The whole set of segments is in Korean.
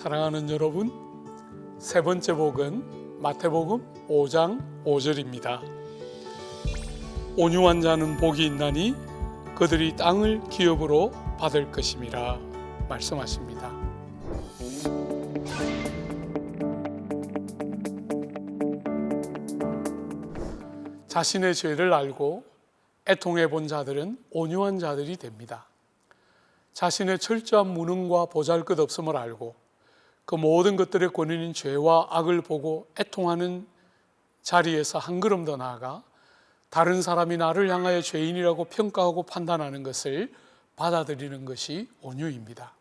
사랑하는 여러분, 세 번째 복은 마태복음 5장 5절입니다. 온유한 자는 복이 있나니 그들이 땅을 기업으로 받을 것임이라 말씀하십니다. 자신의 죄를 알고 애통해 본 자들은 온유한 자들이 됩니다. 자신의 철저한 무능과 보잘것없음을 알고 그 모든 것들의 권인인 죄와 악을 보고 애통하는 자리에서 한 걸음 더 나아가 다른 사람이 나를 향하여 죄인이라고 평가하고 판단하는 것을 받아들이는 것이 온유입니다.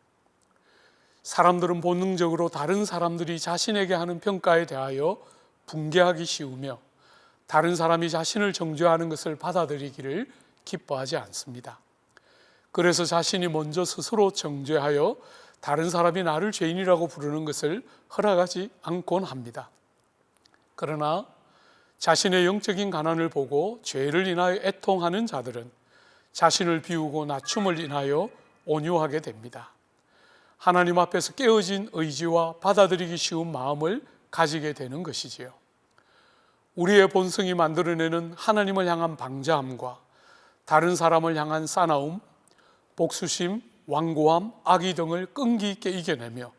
사람들은 본능적으로 다른 사람들이 자신에게 하는 평가에 대하여 붕괴하기 쉬우며 다른 사람이 자신을 정죄하는 것을 받아들이기를 기뻐하지 않습니다. 그래서 자신이 먼저 스스로 정죄하여 다른 사람이 나를 죄인이라고 부르는 것을 허락하지 않곤 합니다. 그러나 자신의 영적인 가난을 보고 죄를 인하여 애통하는 자들은 자신을 비우고 낮춤을 인하여 온유하게 됩니다. 하나님 앞에서 깨어진 의지와 받아들이기 쉬운 마음을 가지게 되는 것이지요. 우리의 본성이 만들어내는 하나님을 향한 방자함과 다른 사람을 향한 싸나움, 복수심, 완고함, 악의 등을 끈기 있게 이겨내며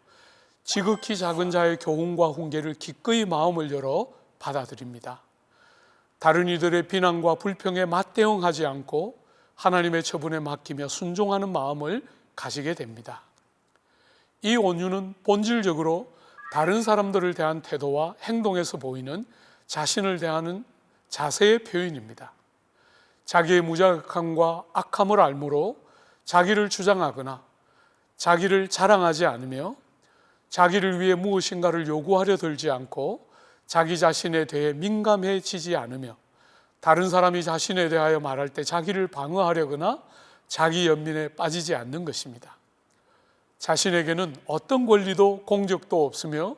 지극히 작은 자의 교훈과 훈계를 기꺼이 마음을 열어 받아들입니다. 다른 이들의 비난과 불평에 맞대응하지 않고 하나님의 처분에 맡기며 순종하는 마음을 가지게 됩니다. 이 온유는 본질적으로 다른 사람들을 대한 태도와 행동에서 보이는 자신을 대하는 자세의 표현입니다. 자기의 무자격함과 악함을 알므로 자기를 주장하거나 자기를 자랑하지 않으며 자기를 위해 무엇인가를 요구하려 들지 않고 자기 자신에 대해 민감해지지 않으며 다른 사람이 자신에 대하여 말할 때 자기를 방어하려거나 자기 연민에 빠지지 않는 것입니다. 자신에게는 어떤 권리도 공적도 없으며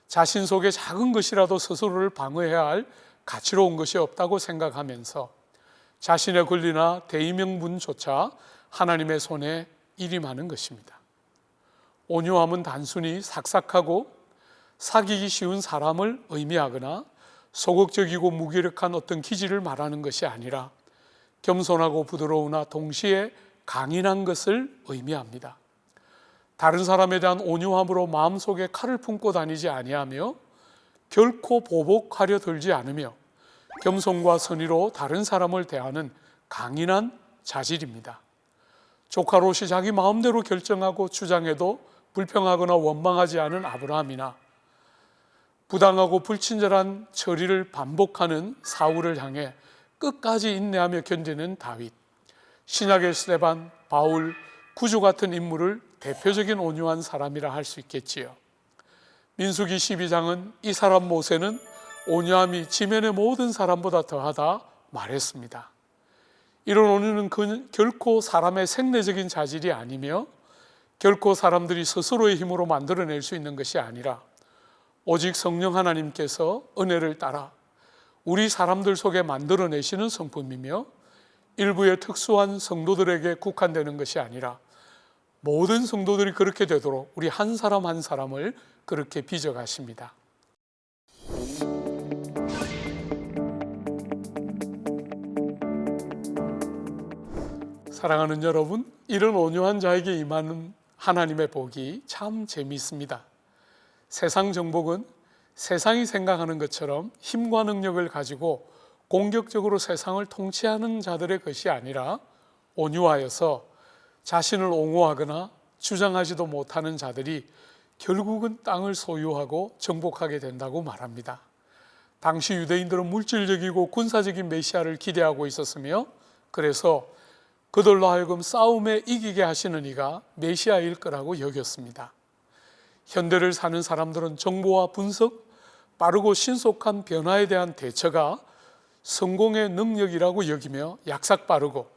자신 속에 작은 것이라도 스스로를 방어해야 할 가치로운 것이 없다고 생각하면서 자신의 권리나 대의명분조차 하나님의 손에 일임하는 것입니다. 온유함은 단순히 삭삭하고 사귀기 쉬운 사람을 의미하거나 소극적이고 무기력한 어떤 기질을 말하는 것이 아니라 겸손하고 부드러우나 동시에 강인한 것을 의미합니다. 다른 사람에 대한 온유함으로 마음속에 칼을 품고 다니지 아니하며 결코 보복하려 들지 않으며 겸손과 선의로 다른 사람을 대하는 강인한 자질입니다. 조카 롯이 자기 마음대로 결정하고 주장해도 불평하거나 원망하지 않은 아브라함이나 부당하고 불친절한 처리를 반복하는 사울을 향해 끝까지 인내하며 견디는 다윗, 신약의 스데반, 바울, 구주 같은 인물을 대표적인 온유한 사람이라 할 수 있겠지요. 민수기 12장은 이 사람 모세는 온유함이 지면의 모든 사람보다 더하다 말했습니다. 이런 온유는 결코 사람의 생리적인 자질이 아니며 결코 사람들이 스스로의 힘으로 만들어낼 수 있는 것이 아니라 오직 성령 하나님께서 은혜를 따라 우리 사람들 속에 만들어내시는 성품이며 일부의 특수한 성도들에게 국한되는 것이 아니라 모든 성도들이 그렇게 되도록 우리 한 사람 한 사람을 그렇게 빚어가십니다. 사랑하는 여러분, 이런 온유한 자에게 임하는 하나님의 복이 참 재미있습니다. 세상 정복은 세상이 생각하는 것처럼 힘과 능력을 가지고 공격적으로 세상을 통치하는 자들의 것이 아니라 온유하여서 자신을 옹호하거나 주장하지도 못하는 자들이 결국은 땅을 소유하고 정복하게 된다고 말합니다. 당시 유대인들은 물질적이고 군사적인 메시아를 기대하고 있었으며 그래서 그들로 하여금 싸움에 이기게 하시는 이가 메시아일 거라고 여겼습니다. 현대를 사는 사람들은 정보와 분석, 빠르고 신속한 변화에 대한 대처가 성공의 능력이라고 여기며 약삭빠르고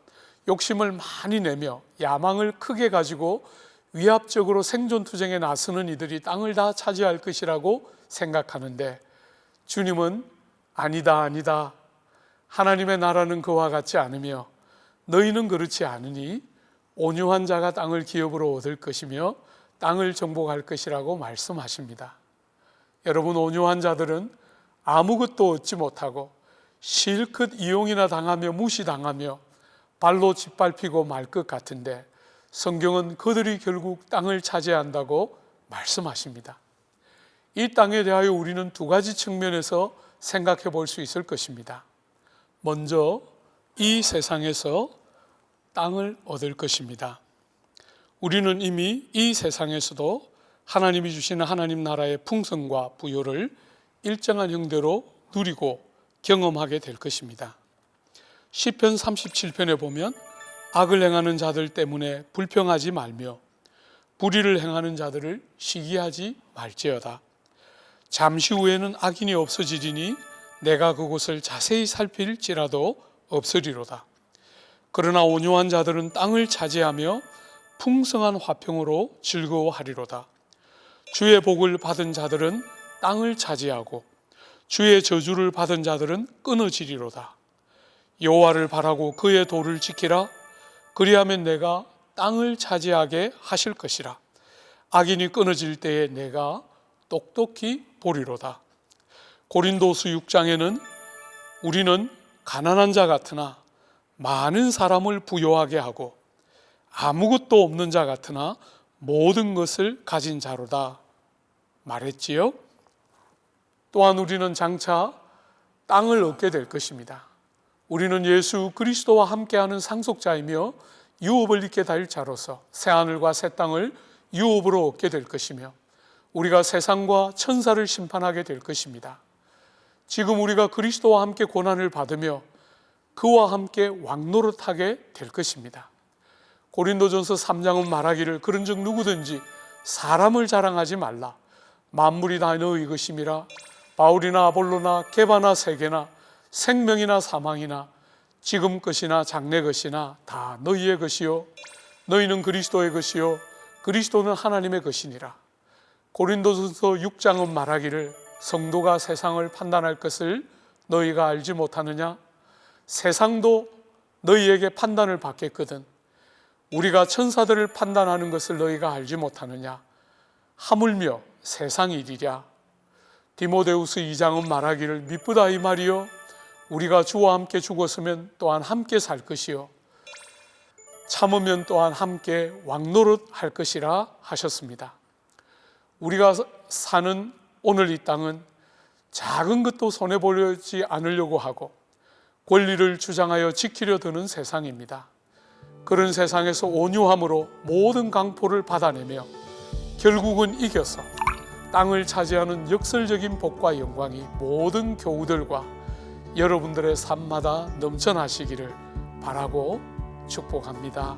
욕심을 많이 내며 야망을 크게 가지고 위압적으로 생존투쟁에 나서는 이들이 땅을 다 차지할 것이라고 생각하는데 주님은 아니다. 하나님의 나라는 그와 같지 않으며 너희는 그렇지 않으니 온유한 자가 땅을 기업으로 얻을 것이며 땅을 정복할 것이라고 말씀하십니다. 여러분, 온유한 자들은 아무것도 얻지 못하고 실컷 이용이나 당하며 무시당하며 발로 짓밟히고 말 것 같은데, 성경은 그들이 결국 땅을 차지한다고 말씀하십니다. 이 땅에 대하여 우리는 두 가지 측면에서 생각해 볼 수 있을 것입니다. 먼저 이 세상에서 땅을 얻을 것입니다. 우리는 이미 이 세상에서도 하나님이 주시는 하나님 나라의 풍성과 부요를 일정한 형태로 누리고 경험하게 될 것입니다. 시편 37편에 보면 악을 행하는 자들 때문에 불평하지 말며 불의를 행하는 자들을 시기하지 말지어다. 잠시 후에는 악인이 없어지리니 내가 그곳을 자세히 살필지라도 없으리로다. 그러나 온유한 자들은 땅을 차지하며 풍성한 화평으로 즐거워하리로다. 주의 복을 받은 자들은 땅을 차지하고 주의 저주를 받은 자들은 끊어지리로다. 여호와를 바라고 그의 도를 지키라. 그리하면 내가 땅을 차지하게 하실 것이라. 악인이 끊어질 때에 내가 똑똑히 보리로다. 고린도서 6장에는 우리는 가난한 자 같으나 많은 사람을 부요하게 하고 아무것도 없는 자 같으나 모든 것을 가진 자로다 말했지요. 또한 우리는 장차 땅을 얻게 될 것입니다. 우리는 예수 그리스도와 함께하는 상속자이며 유업을 입게 될 자로서 새하늘과 새 땅을 유업으로 얻게 될 것이며 우리가 세상과 천사를 심판하게 될 것입니다. 지금 우리가 그리스도와 함께 고난을 받으며 그와 함께 왕노릇하게 될 것입니다. 고린도전서 3장은 말하기를 그런즉 누구든지 사람을 자랑하지 말라. 만물이 다 너희 것임이라. 바울이나 아볼로나 게바나 세게나 생명이나 사망이나 지금 것이나 장래 것이나 다 너희의 것이요 너희는 그리스도의 것이요 그리스도는 하나님의 것이니라. 고린도전서 6장은 말하기를 성도가 세상을 판단할 것을 너희가 알지 못하느냐? 세상도 너희에게 판단을 받겠거든 우리가 천사들을 판단하는 것을 너희가 알지 못하느냐? 하물며 세상이 이리랴. 디모데후서 2장은 말하기를 미쁘다 이 말이요 우리가 주와 함께 죽었으면 또한 함께 살 것이요 참으면 또한 함께 왕노릇 할 것이라 하셨습니다. 우리가 사는 오늘 이 땅은 작은 것도 손해보지 않으려고 하고 권리를 주장하여 지키려 드는 세상입니다. 그런 세상에서 온유함으로 모든 강포를 받아내며 결국은 이겨서 땅을 차지하는 역설적인 복과 영광이 모든 교우들과 여러분들의 삶마다 넘쳐나시기를 바라고 축복합니다.